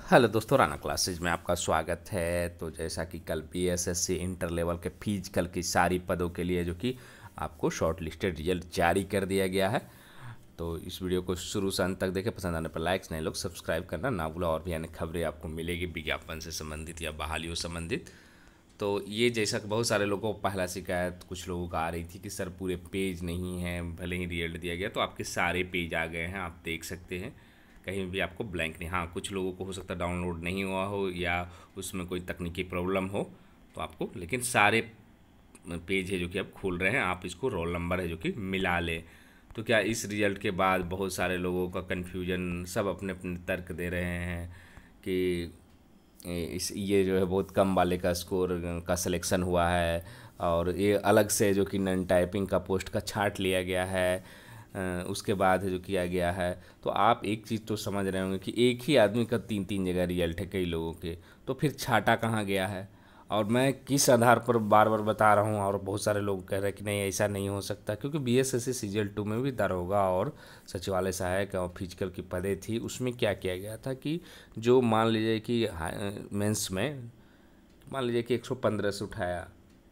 Hello दोस्तों, Rana classes में आपका स्वागत है। तो जैसा कि कल बीएसएससी इंटर लेवल के फिजिकल की सारी पदों के लिए जो कि आपको शॉर्ट लिस्टेड रिजल्ट जारी कर दिया गया है। तो इस वीडियो को शुरू से अंत तक देखें। पसंद आने पर लाइक्स, नए लोग सब्सक्राइब करना ना भूला। और भी अन्य खबरें आपको मिलेगी विज्ञापन से संबंधित या बहालियों संबंधित। तो ये जैसा कि बहुत सारे लोगों को पहला शिकायत कुछ लोगों का आ रही थी कि सर पूरे पेज नहीं है, भले ही रिजल्ट दिया गया तो आपके सारे पेज आ गए हैं, आप देख सकते हैं, कहीं भी आपको ब्लैंक नहीं। हाँ, कुछ लोगों को हो सकता है डाउनलोड नहीं हुआ हो या उसमें कोई तकनीकी प्रॉब्लम हो तो आपको, लेकिन सारे पेज है जो कि अब खुल रहे हैं। आप इसको रोल नंबर है जो कि मिला लें। तो क्या इस रिजल्ट के बाद बहुत सारे लोगों का कन्फ्यूजन, सब अपने अपने तर्क दे रहे हैं कि इस ये जो है बहुत कम वाले का स्कोर का सिलेक्शन हुआ है और ये अलग से जो कि नन टाइपिंग का पोस्ट का छांट लिया गया है, उसके बाद जो किया गया है। तो आप एक चीज़ तो समझ रहे होंगे कि एक ही आदमी का तीन तीन जगह रिजल्ट है कई लोगों के, तो फिर छांटा कहाँ गया है और मैं किस आधार पर बार बार बता रहा हूँ। और बहुत सारे लोग कह रहे हैं कि नहीं ऐसा नहीं हो सकता, क्योंकि बीएसएससी सीजल 2 में भी दरोगा और सचिवालय सहायक और फिजिकल की पदें थी। उसमें क्या किया गया था कि जो मान लीजिए कि मेंस में मान लीजिए कि 115 से उठाया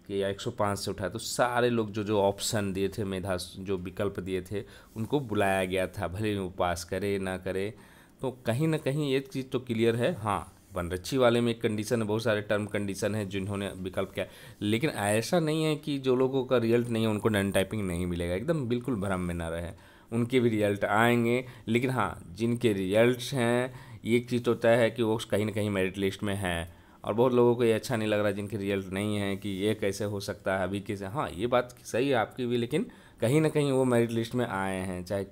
कि या 105 से उठाया, तो सारे लोग जो जो ऑप्शन दिए थे, मेधा जो विकल्प दिए थे, उनको बुलाया गया था, भले ही वो पास करे ना करे। तो कहीं ना कहीं एक चीज़ तो क्लियर है। हाँ, वनरक्षी वाले में एक कंडीशन है, बहुत सारे टर्म कंडीशन है जिन्होंने विकल्प किया, लेकिन ऐसा नहीं है कि जो लोगों का रिजल्ट नहीं है उनको नन टाइपिंग नहीं मिलेगा। एकदम बिल्कुल भ्रम में ना रहे, उनके भी रिजल्ट आएंगे। लेकिन हाँ, जिनके रिजल्ट्स हैं, एक चीज़ तो तय है कि वो कहीं ना कहीं मेरिट लिस्ट में हैं। और बहुत लोगों को ये अच्छा नहीं लग रहा जिनके रिजल्ट नहीं है कि ये कैसे हो सकता है अभी कैसे। हाँ, ये बात सही है आपकी भी, लेकिन कहीं ना कहीं वो मेरिट लिस्ट में आए हैं, चाहे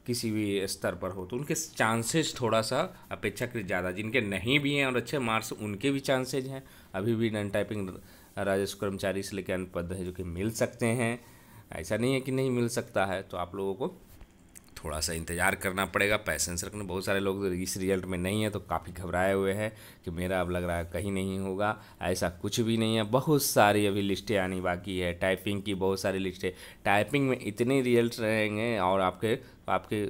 किसी भी स्तर पर हो, तो उनके चांसेस थोड़ा सा अपेक्षाकृत ज़्यादा। जिनके नहीं भी हैं और अच्छे मार्क्स, उनके भी चांसेज हैं अभी भी नन टाइपिंग राजस्व कर्मचारी से लेकर अन्य पद है जो कि मिल सकते हैं। ऐसा नहीं है कि नहीं मिल सकता है। तो आप लोगों को थोड़ा सा इंतज़ार करना पड़ेगा, पैसेंस रखना। बहुत सारे लोग इस रिजल्ट में नहीं है तो काफ़ी घबराए हुए हैं कि मेरा अब लग रहा है कहीं नहीं होगा। ऐसा कुछ भी नहीं है, बहुत सारी अभी लिस्टें आनी बाकी है। टाइपिंग की बहुत सारी लिस्टें, टाइपिंग में इतने रिजल्ट रहेंगे और आपके आपके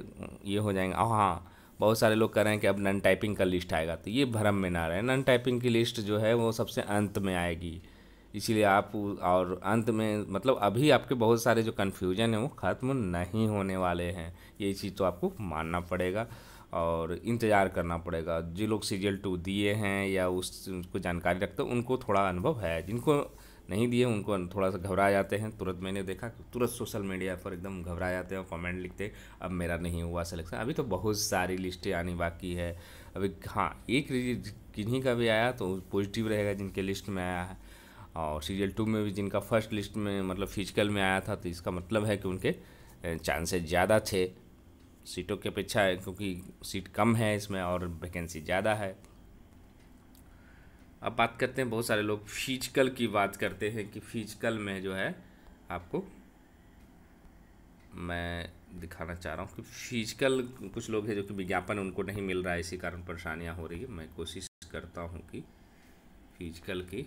ये हो जाएंगे। हाँ, बहुत सारे लोग कह रहे हैं कि अब नन टाइपिंग का लिस्ट आएगा, तो ये भ्रम में ना रहे। नन टाइपिंग की लिस्ट जो है वो सबसे अंत में आएगी, इसीलिए आप और अंत में मतलब अभी आपके बहुत सारे जो कन्फ्यूजन है वो ख़त्म नहीं होने वाले हैं। ये चीज़ तो आपको मानना पड़ेगा और इंतज़ार करना पड़ेगा। जो लोग सीरियल 2 दिए हैं या उसको जानकारी रखते हैं उनको थोड़ा अनुभव है, जिनको नहीं दिए उनको थोड़ा सा घबरा जाते हैं। तुरंत मैंने देखा कि तुरंत सोशल मीडिया पर एकदम घबरा जाते हैं और कमेंट लिखते हैं अब मेरा नहीं हुआ सिलेक्शन। अभी तो बहुत सारी लिस्टें आनी बाकी है अभी। हाँ, एक किन्हीं का भी आया तो पॉजिटिव रहेगा जिनके लिस्ट में आया है। और सीरियल 2 में भी जिनका फर्स्ट लिस्ट में मतलब फिजिकल में आया था, तो इसका मतलब है कि उनके चांसेस ज़्यादा थे सीटों की अपेक्षा है, क्योंकि सीट कम है इसमें और वैकेंसी ज़्यादा है। अब बात करते हैं, बहुत सारे लोग फिजिकल की बात करते हैं कि फिजिकल में जो है आपको मैं दिखाना चाह रहा हूँ कि फिजिकल कुछ लोग हैं जो कि विज्ञापन उनको नहीं मिल रहा है, इसी कारण परेशानियाँ हो रही है। मैं कोशिश करता हूँ कि फिजिकल की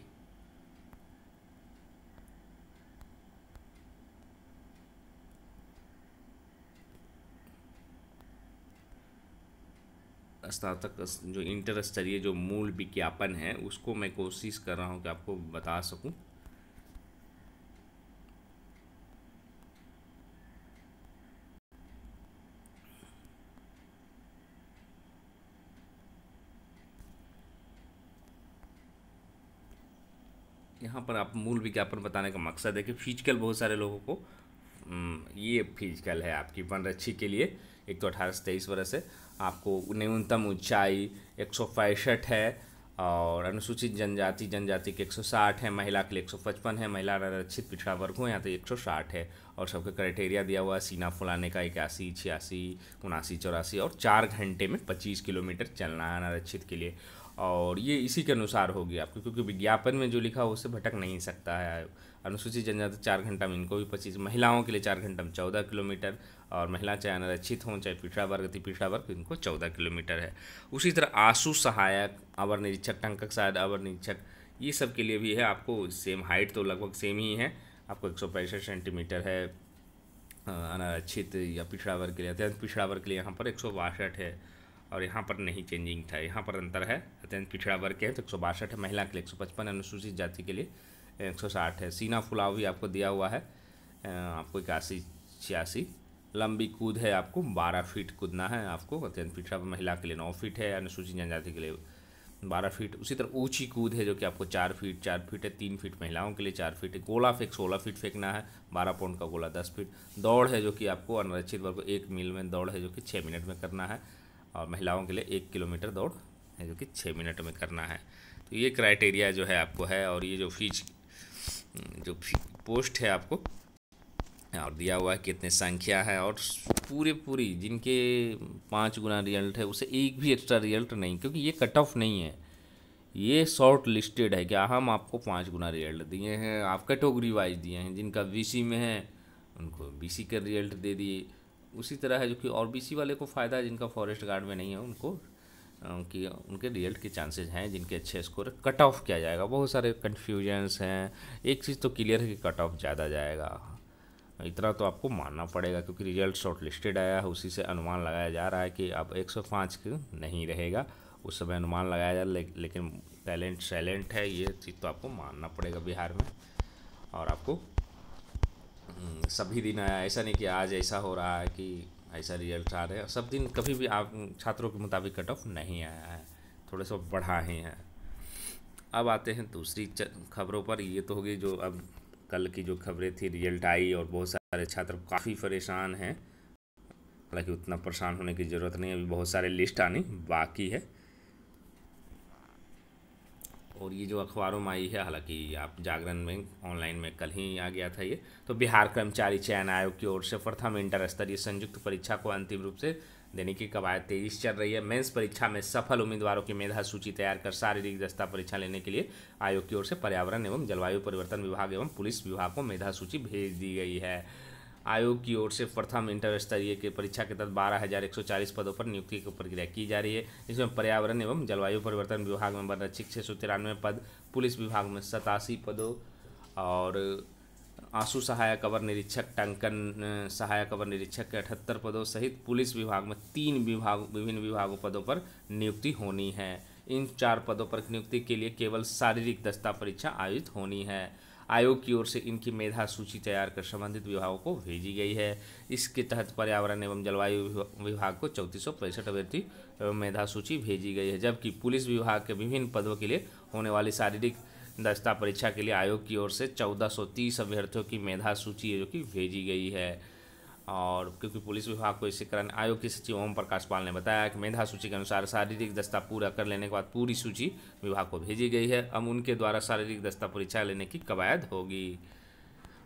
स्नातक जो इंटर स्तरीय जो मूल विज्ञापन है उसको मैं कोशिश कर रहा हूँ कि आपको बता सकूँ। यहाँ पर आप मूल विज्ञापन बताने का मकसद है कि फिजिकल बहुत सारे लोगों को ये फिजिकल है आपकी वनरक्षी के लिए। एक तो 18 से 23 वर्ष है, आपको न्यूनतम ऊंचाई 165 है और अनुसूचित जनजाति के 160 है, महिला के लिए 155 है, महिला आरक्षित पिछड़ा वर्ग हो यहाँ तो 160 है। और सबके क्राइटेरिया दिया हुआ है सीना फुलाने का 81, 86, 79, 84 और 4 घंटे में 25 किलोमीटर चलना है अनारक्षित के लिए। और ये इसी के अनुसार होगी आपको, क्योंकि विज्ञापन में जो लिखा हो उससे भटक नहीं सकता है। अनुसूचित जनजाति 4 घंटा में इनको भी 25, महिलाओं के लिए 4 घंटा में 14 किलोमीटर और महिला चाहे अनारक्षित हों चाहे पिछड़ा वर्ग अति पिछड़ा वर्ग इनको 14 किलोमीटर है। उसी तरह आशु सहायक, अवर निरीक्षक, टंकक सहायक, अवर निरीक्षक, ये सब के लिए भी है आपको सेम हाइट, तो लगभग सेम ही है। आपको 165 सेंटीमीटर है अनारक्षित या पिछड़ा वर्ग के लिए। अत्यंत पिछड़ा वर्ग के लिए यहाँ पर 162 है और यहाँ पर नहीं चेंजिंग था। यहाँ पर अंतर है, अत्यंत पिछड़ा वर्ग के हैं तो 162 है, महिला के लिए 155, अनुसूचित जाति के लिए 160 है। सीना फुलाव भी आपको दिया हुआ है, आपको 81-86। लंबी कूद है आपको 12 फीट कूदना है आपको, अत्यंत पिछड़ा महिला के लिए 9 फीट है, अनुसूचित जनजाति के लिए 12 फीट। उसी तरह ऊंची कूद है जो कि आपको 4 फीट है, 3 फीट महिलाओं के लिए 4 फीट है। गोला फेंक 16 फीट फेंकना है, 12 पाउंड का गोला 10 फीट। दौड़ है जो कि आपको अनारक्षित वर्ग को 1 मील में दौड़ है जो कि 6 मिनट में करना है, और महिलाओं के लिए 1 किलोमीटर दौड़ है जो कि 6 मिनट में करना है। तो ये क्राइटेरिया जो है आपको है, और ये जो पोस्ट है आपको और दिया हुआ है कितने संख्या है, और पूरी जिनके 5 गुना रिजल्ट है उसे एक भी एक्स्ट्रा रिजल्ट नहीं, क्योंकि ये कट ऑफ नहीं है, ये शॉर्ट लिस्टेड है। क्या हम आपको 5 गुना रिजल्ट दिए हैं, आप कैटेगरी वाइज दिए हैं, जिनका बीसी में है उनको बीसी का रिजल्ट दे दिए। उसी तरह है जो कि और बीसी वाले को फ़ायदा है, जिनका फॉरेस्ट गार्ड में नहीं है उनको कि उनके रिजल्ट के चांसेस हैं, जिनके अच्छे स्कोर। कट ऑफ किया जाएगा, बहुत सारे कन्फ्यूजन्स हैं। एक चीज़ तो क्लियर है कि कट ऑफ ज़्यादा जाएगा, इतना तो आपको मानना पड़ेगा, क्योंकि रिजल्ट शॉर्ट लिस्टेड आया है, उसी से अनुमान लगाया जा रहा है कि अब 105 नहीं रहेगा, उस समय अनुमान लगाया जा रहा है। लेकिन टैलेंट सैलेंट है, ये चीज़ तो आपको मानना पड़ेगा बिहार में। और आपको सभी दिन आया, ऐसा नहीं कि आज ऐसा हो रहा है कि ऐसा रिजल्ट आ रहे हैं, सब दिन कभी भी आप छात्रों के मुताबिक कट ऑफ नहीं आया है, थोड़े से बढ़ा ही है। अब आते हैं दूसरी खबरों पर। ये तो होगी जो अब कल की जो खबरें थी, रिजल्ट आई और बहुत सारे छात्र काफ़ी परेशान हैं। हालांकि उतना परेशान होने की ज़रूरत नहीं, अभी बहुत सारे लिस्ट आनी बाकी है। और ये जो अखबारों में आई है, हालांकि आप जागरण में ऑनलाइन में कल ही आ गया था ये, तो बिहार कर्मचारी चयन आयोग की ओर से प्रथम इंटर स्तरीय संयुक्त परीक्षा को अंतिम रूप से देने की कवायद तेजी से चल रही है। मेंस परीक्षा में सफल उम्मीदवारों की मेधा सूची तैयार कर शारीरिक दस्ता परीक्षा लेने के लिए आयोग की ओर से पर्यावरण एवं जलवायु परिवर्तन विभाग एवं पुलिस विभाग को मेधा सूची भेज दी गई है। आयोग की ओर से प्रथम इंटर स्तरीय के परीक्षा के तहत 12,140 पदों पर नियुक्ति की प्रक्रिया की जा रही है। इसमें पर्यावरण एवं जलवायु परिवर्तन विभाग में वनरक्षक 693 पद, पुलिस विभाग में 87 पदों, और आंसू सहायक अवर निरीक्षक, टंकन सहायक अवर निरीक्षक के 78 पदों सहित पुलिस विभाग में 3 विभिन्न विभागों पदों पर नियुक्ति होनी है। इन 4 पदों पर नियुक्ति के लिए केवल शारीरिक दस्ता परीक्षा आयोजित होनी है। आयोग की ओर से इनकी मेधा सूची तैयार कर संबंधित विभागों को भेजी गई है। इसके तहत पर्यावरण एवं जलवायु विभाग को 3465 अभ्यर्थी मेधा सूची भेजी गई है, जबकि पुलिस विभाग के विभिन्न पदों के लिए होने वाली शारीरिक दस्ता परीक्षा के लिए आयोग की ओर से 1430 अभ्यर्थियों की मेधा सूची है जो कि भेजी गई है। और क्योंकि पुलिस विभाग को इसी कारण आयोग के सचिव ओम प्रकाश पाल ने बताया कि मेधा सूची के अनुसार शारीरिक दस्ता पूरा कर लेने के बाद पूरी सूची विभाग को भेजी गई है। अब उनके द्वारा शारीरिक दस्ता परीक्षा लेने की कवायद होगी,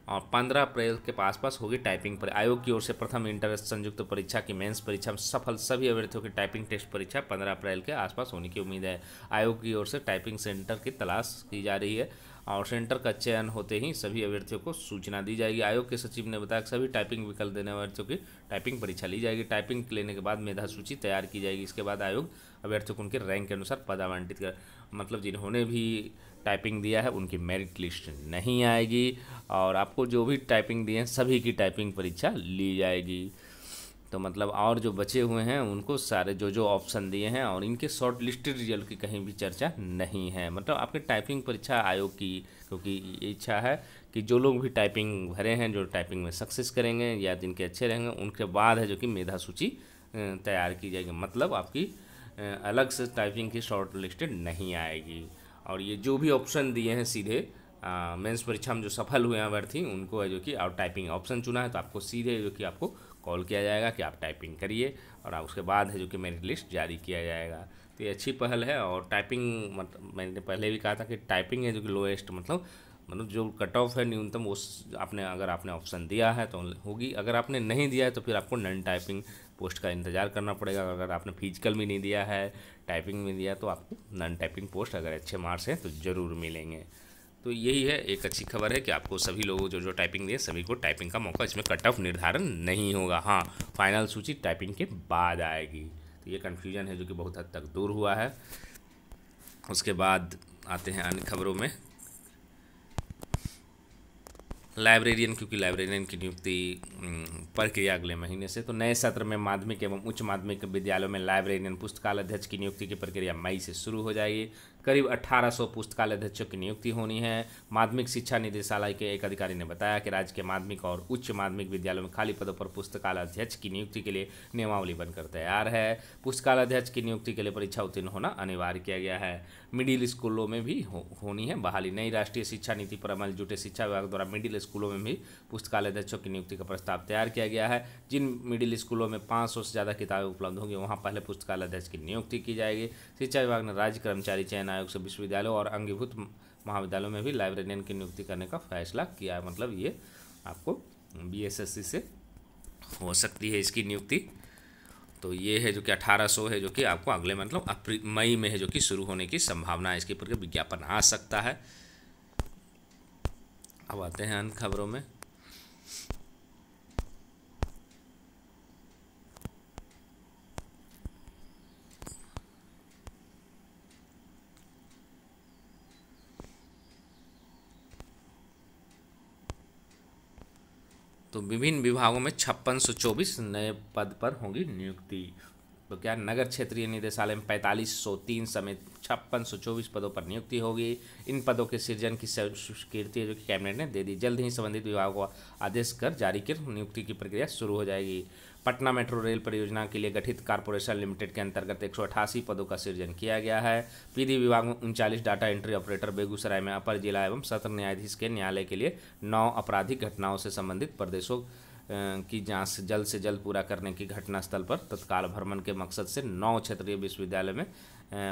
और 15 अप्रैल के आसपास होगी टाइपिंग पर। आयोग की ओर से प्रथम इंटर संयुक्त परीक्षा की मेंस परीक्षा में सफल सभी अभ्यर्थियों की टाइपिंग टेस्ट परीक्षा 15 अप्रैल के आसपास होने की उम्मीद है। आयोग की ओर से टाइपिंग सेंटर की तलाश की जा रही है, और सेंटर का चयन होते ही सभी अभ्यर्थियों को सूचना दी जाएगी। आयोग के सचिव ने बताया कि सभी टाइपिंग विकल्प देने वाले अभ्यर्थियों की टाइपिंग परीक्षा ली जाएगी। टाइपिंग लेने के बाद मेधा सूची तैयार की जाएगी। इसके बाद आयोग अभ्यर्थियों को उनके रैंक के अनुसार पद आवंटित कर, मतलब जिन्होंने भी टाइपिंग दिया है उनकी मेरिट लिस्ट नहीं आएगी, और आपको जो भी टाइपिंग दिए हैं सभी की टाइपिंग परीक्षा ली जाएगी। तो मतलब और जो बचे हुए हैं उनको सारे जो ऑप्शन दिए हैं, और इनके शॉर्ट लिस्टेड रिजल्ट की कहीं भी चर्चा नहीं है। मतलब आपके टाइपिंग परीक्षा आयोग की, क्योंकि इच्छा है कि जो लोग भी टाइपिंग भरे हैं, जो टाइपिंग में सक्सेस करेंगे या जिनके अच्छे रहेंगे, उनके बाद है जो कि मेधा सूची तैयार की जाएगी। मतलब आपकी अलग से टाइपिंग की शॉर्ट लिस्टेड नहीं आएगी। और ये जो भी ऑप्शन दिए हैं सीधे मेंस परीक्षा में जो सफल हुए हैं अभ्यर्थी, उनको है जो कि और टाइपिंग ऑप्शन चुना है, तो आपको सीधे जो कि आपको कॉल किया जाएगा कि आप टाइपिंग करिए, और उसके बाद है जो कि मेरिट लिस्ट जारी किया जाएगा। तो ये अच्छी पहल है। और टाइपिंग मतलब मैंने पहले भी कहा था कि टाइपिंग है जो कि लोएस्ट, मतलब जो कट ऑफ है न्यूनतम, उस अगर आपने ऑप्शन दिया है तो होगी, अगर आपने नहीं दिया है तो फिर आपको नॉन टाइपिंग पोस्ट का इंतज़ार करना पड़ेगा। अगर आपने फिजिकल भी नहीं दिया है, टाइपिंग में दिया, तो आपको नॉन टाइपिंग पोस्ट अगर अच्छे मार्क्स हैं तो ज़रूर मिलेंगे। तो यही है, एक अच्छी खबर है कि आपको सभी लोगों जो टाइपिंग दिए सभी को टाइपिंग का मौका, इसमें कट ऑफ निर्धारण नहीं होगा। हाँ, फाइनल सूची टाइपिंग के बाद आएगी। तो ये कन्फ्यूजन है जो कि बहुत हद तक दूर हुआ है। उसके बाद आते हैं अन्य खबरों में। लाइब्रेरियन, क्योंकि लाइब्रेरियन की नियुक्ति प्रक्रिया अगले महीने से। तो नए सत्र में माध्यमिक एवं उच्च माध्यमिक विद्यालयों में लाइब्रेरियन पुस्तकालय अध्यक्ष की नियुक्ति की प्रक्रिया मई से शुरू हो जाएगी। करीब 1800 पुस्तकालय अध्यक्षों की नियुक्ति होनी है। माध्यमिक शिक्षा निदेशालय के एक अधिकारी ने बताया कि राज्य के माध्यमिक और उच्च माध्यमिक विद्यालयों में खाली पदों पर पुस्तकालय अध्यक्ष की नियुक्ति के लिए नियमावली बनकर तैयार है। पुस्तकालय अध्यक्ष की नियुक्ति के लिए परीक्षा उत्तीर्ण होना अनिवार्य किया गया है। मिडिल स्कूलों में भी होनी है बहाली। नई राष्ट्रीय शिक्षा नीति पर अमल जुटे शिक्षा विभाग द्वारा मिडिल स्कूलों में भी पुस्तकालय अध्यक्षों की नियुक्ति का प्रस्ताव तैयार किया गया है। जिन मिडिल स्कूलों में 500 से ज़्यादा किताबें उपलब्ध होंगी वहाँ पहले पुस्तकालय अध्यक्ष की नियुक्ति की जाएगी। शिक्षा विभाग ने राज्य कर्मचारी चयन आयोग से विश्वविद्यालयों और अंगीभूत महाविद्यालयों में भी लाइब्रेरियन की नियुक्ति करने का फैसला किया है। मतलब ये आपको बीएसएससी से हो सकती है इसकी नियुक्ति। तो ये है जो कि 1800 है, जो कि आपको अगले मतलब मई में है जो कि शुरू होने की संभावना है। इसके ऊपर विज्ञापन आ सकता है। अब आते हैं अन्य खबरों में। तो विभिन्न विभागों में 5624 नए पद पर होगी नियुक्ति। तो क्या नगर क्षेत्रीय निदेशालय में 4503 समेत 5624 पदों पर नियुक्ति होगी। इन पदों के सृजन की स्वीकृति जो कि कैबिनेट ने दे दी। जल्द ही संबंधित विभागों को आदेश कर जारी कर नियुक्ति की प्रक्रिया शुरू हो जाएगी। पटना मेट्रो रेल परियोजना के लिए गठित कॉरपोरेशन लिमिटेड के अंतर्गत 188 पदों का सृजन किया गया है। विधि विभाग में 39 डाटा एंट्री ऑपरेटर, बेगूसराय में अपर जिला एवं सत्र न्यायाधीश के न्यायालय के लिए 9 आपराधिक घटनाओं से संबंधित प्रदेशों की जांच जल्द से जल्द पूरा करने की घटनास्थल पर तत्काल भ्रमण के मकसद से 9 क्षेत्रीय विश्वविद्यालय में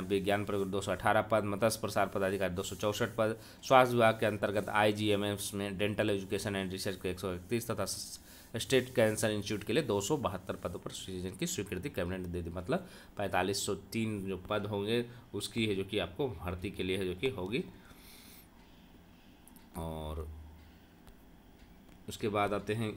विज्ञान प्रयोग 218 पद, मत्स्य प्रसार पदाधिकारी 264 पद, स्वास्थ्य विभाग के अंतर्गत आईजीएमएस में डेंटल एजुकेशन एंड रिसर्च के 131 तथा स्टेट कैंसर इंस्टीट्यूट के लिए 272 पदों पर सृजन की स्वीकृति कैबिनेट ने दे दी। मतलब 4503 जो पद होंगे उसकी है जो कि आपको भर्ती के लिए है जो कि होगी। और उसके बाद आते हैं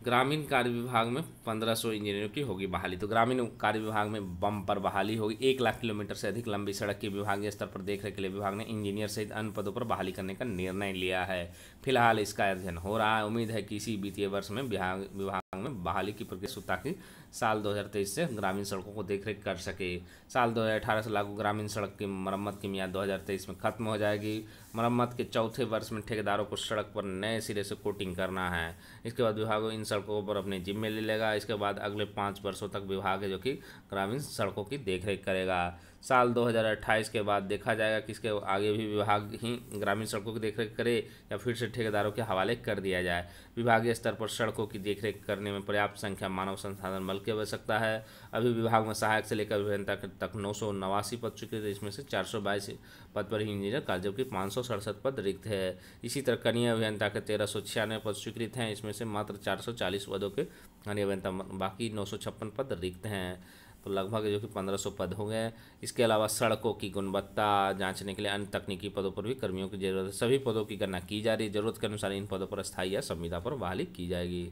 ग्रामीण कार्य विभाग में 1500 इंजीनियरों की होगी बहाली। तो ग्रामीण कार्य विभाग में बम पर बहाली होगी। 1 लाख किलोमीटर से अधिक लंबी सड़क की विभागीय स्तर पर देखरेख के लिए विभाग ने इंजीनियर सहित अन्य पदों पर बहाली करने का निर्णय लिया है। फिलहाल इसका अध्ययन हो रहा है। उम्मीद है कि इसी वित्तीय वर्ष में विभाग में बहाली की प्रक्रिया ताकि साल 2023 से ग्रामीण सड़कों को देखरेख कर सके। साल 2018 से लागू ग्रामीण सड़क की मरम्मत की मियाद 2023 में खत्म हो जाएगी। मरम्मत के चौथे वर्ष में ठेकेदारों को सड़क पर नए सिरे से कोटिंग करना है। इसके बाद विभाग इन सड़कों पर अपने जिम्मे ले लेगा। इसके बाद अगले 5 वर्षों तक विभाग है जो कि ग्रामीण सड़कों की देखरेख करेगा। साल 2028 के बाद देखा जाएगा कि इसके आगे भी विभाग ही ग्रामीण सड़कों की देखरेख करे या फिर से ठेकेदारों के हवाले कर दिया जाए। विभागीय स्तर पर सड़कों की देखरेख करने में पर्याप्त संख्या मानव संसाधन बल की आवश्यकता है। अभी विभाग में सहायक से लेकर अभियंता तक 989 पद चुके थे। इसमें से 422 पद पर ही इंजीनियर का, जबकि 567 पद रिक्त है। इसी तरह कनीय अभियंता के 1396 पद स्वीकृत हैं। इसमें से मात्र 440 पदों के कनीय अभियंता, बाकी 956 पद रिक्त हैं। तो लगभग जो कि 1500 पद हो गए। इसके अलावा सड़कों की गुणवत्ता जांचने के लिए अन्य तकनीकी पदों पर भी कर्मियों की जरूरत है। सभी पदों की गणना की जा रही है। जरूरत के अनुसार इन पदों पर स्थायी या संविदा पर बहाली की जाएगी।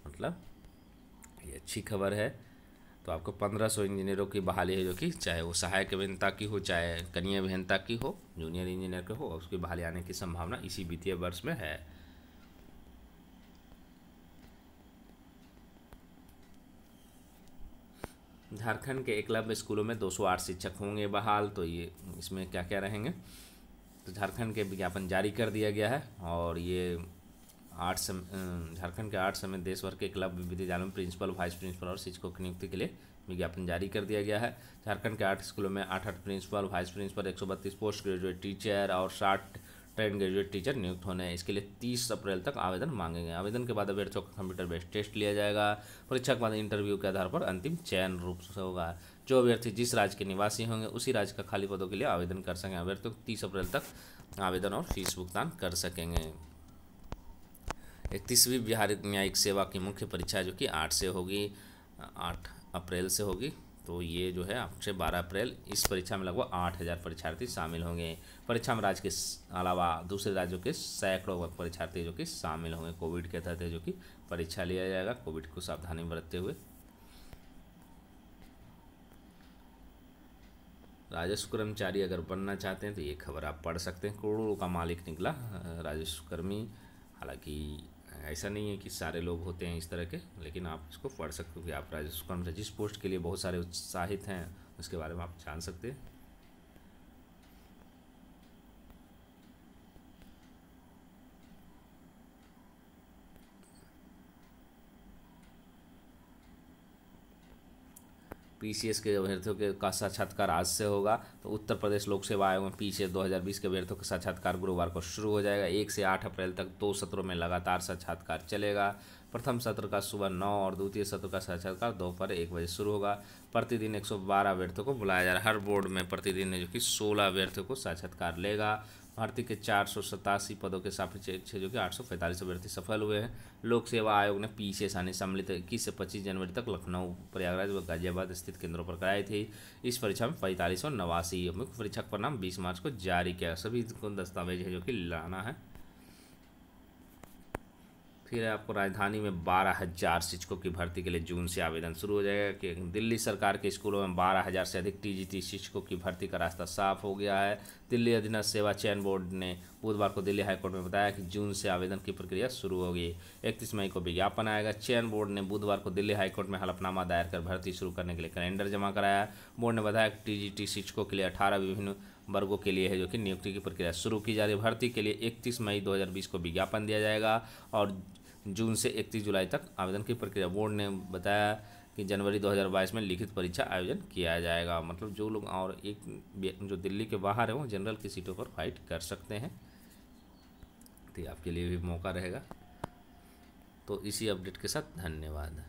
मतलब ये अच्छी खबर है। तो आपको 1500 इंजीनियरों की बहाली है जो कि चाहे वो सहायक अभियंता की हो, चाहे कनीय अभियंता की हो, जूनियर इंजीनियर की हो, उसकी बहाली आने की संभावना इसी वित्तीय वर्ष में है। झारखंड के एकलव्य स्कूलों में 208 शिक्षक होंगे बहाल। तो ये इसमें क्या क्या रहेंगे, तो झारखंड के विज्ञापन जारी कर दिया गया है। और ये झारखंड के 8 समेत देश भर के एकलव्य विद्यालयों में प्रिंसिपल, वाइस प्रिंसिपल और शिक्षकों की नियुक्ति के लिए विज्ञापन जारी कर दिया गया है। झारखंड के 8 स्कूलों में 8 principal, vice principal, 132 post graduate teacher और 60 ट्रेन ग्रेजुएट टीचर नियुक्त होने हैं। इसके लिए 30 अप्रैल तक आवेदन मांगेंगे। आवेदन के बाद अभ्यर्थियों का कंप्यूटर बेस्ड टेस्ट लिया जाएगा। परीक्षा के बाद इंटरव्यू के आधार पर अंतिम चयन रूप से होगा। जो अभ्यर्थी जिस राज्य के निवासी होंगे उसी राज्य का खाली पदों के लिए आवेदन कर सकेंगे। अभ्यर्थियों को 30 अप्रैल तक आवेदन और फीस भुगतान कर सकेंगे। 31वीं बिहार न्यायिक सेवा की मुख्य परीक्षा जो कि 8 से होगी, 8 अप्रैल से होगी। तो ये जो है 8 से 12 अप्रैल, इस परीक्षा में लगभग 8000 परीक्षार्थी शामिल होंगे। परीक्षा में राज्य के अलावा दूसरे राज्यों के सैकड़ों परीक्षार्थी जो कि शामिल होंगे। कोविड के तहत जो कि परीक्षा लिया जाएगा, कोविड को सावधानी बरतते हुए। राजस्व कर्मचारी अगर बनना चाहते हैं तो ये खबर आप पढ़ सकते हैं। करोड़ों का मालिक निकला राजस्व कर्मी। हालांकि ऐसा नहीं है कि सारे लोग होते हैं इस तरह के, लेकिन आप इसको पढ़ सकते हो कि आप राजस्व कर्मचारी जिस पोस्ट के लिए बहुत सारे उत्साहित हैं उसके बारे में आप जान सकते हैं। पीसीएस के अभ्यर्थियों के का साक्षात्कार आज से होगा। तो उत्तर प्रदेश लोक सेवा आयोग में पीसीएस 2020 के अभ्यर्थियों का साक्षात्कार गुरुवार को शुरू हो जाएगा। 1 से 8 अप्रैल तक 2 सत्रों में लगातार साक्षात्कार चलेगा। प्रथम सत्र का सुबह 9 और द्वितीय सत्र का साक्षात्कार दोपहर 1 बजे शुरू होगा। प्रतिदिन 112 अभ्यर्थियों को बुलाया जा रहा है। हर बोर्ड में प्रतिदिन जो कि 16 अभ्यर्थियों को साक्षात्कार लेगा। भर्ती के 487 पदों के सापेक्ष जो कि 845 अभ्यर्थी सफल हुए हैं। लोक सेवा आयोग ने पीसीएस आने सम्मिलित 21 से 25 जनवरी तक लखनऊ, प्रयागराज व गाजियाबाद स्थित केंद्रों पर कराई थी। इस परीक्षा में 45 और 89 मुख्य परीक्षा का परिणाम 20 मार्च को जारी किया। सभी को दस्तावेज है जो कि लाना है। फिर आपको राजधानी में 12,000 शिक्षकों की भर्ती के लिए जून से आवेदन शुरू हो जाएगा। कि दिल्ली सरकार के स्कूलों में 12,000 से अधिक टीजीटी शिक्षकों की भर्ती का रास्ता साफ हो गया है। दिल्ली अधीनस्थ सेवा चयन बोर्ड ने बुधवार को दिल्ली हाईकोर्ट में बताया कि जून से आवेदन की प्रक्रिया शुरू होगी। 31 मई को विज्ञापन आएगा। चयन बोर्ड ने बुधवार को दिल्ली हाईकोर्ट में हलफनामा दायर कर भर्ती शुरू करने के लिए कैलेंडर जमा कराया। बोर्ड ने बताया कि टीजीटी शिक्षकों के लिए 18 विभिन्न वर्गों के लिए है जो कि नियुक्ति की प्रक्रिया शुरू की जा रही है। भर्ती के लिए 31 मई 2020 को विज्ञापन दिया जाएगा और जून से 31 जुलाई तक आवेदन की प्रक्रिया। बोर्ड ने बताया कि जनवरी 2022 में लिखित परीक्षा आयोजन किया जाएगा। मतलब जो लोग और एक जो दिल्ली के बाहर है वो जनरल की सीटों पर फाइट कर सकते हैं, तो आपके लिए भी मौका रहेगा। तो इसी अपडेट के साथ धन्यवाद।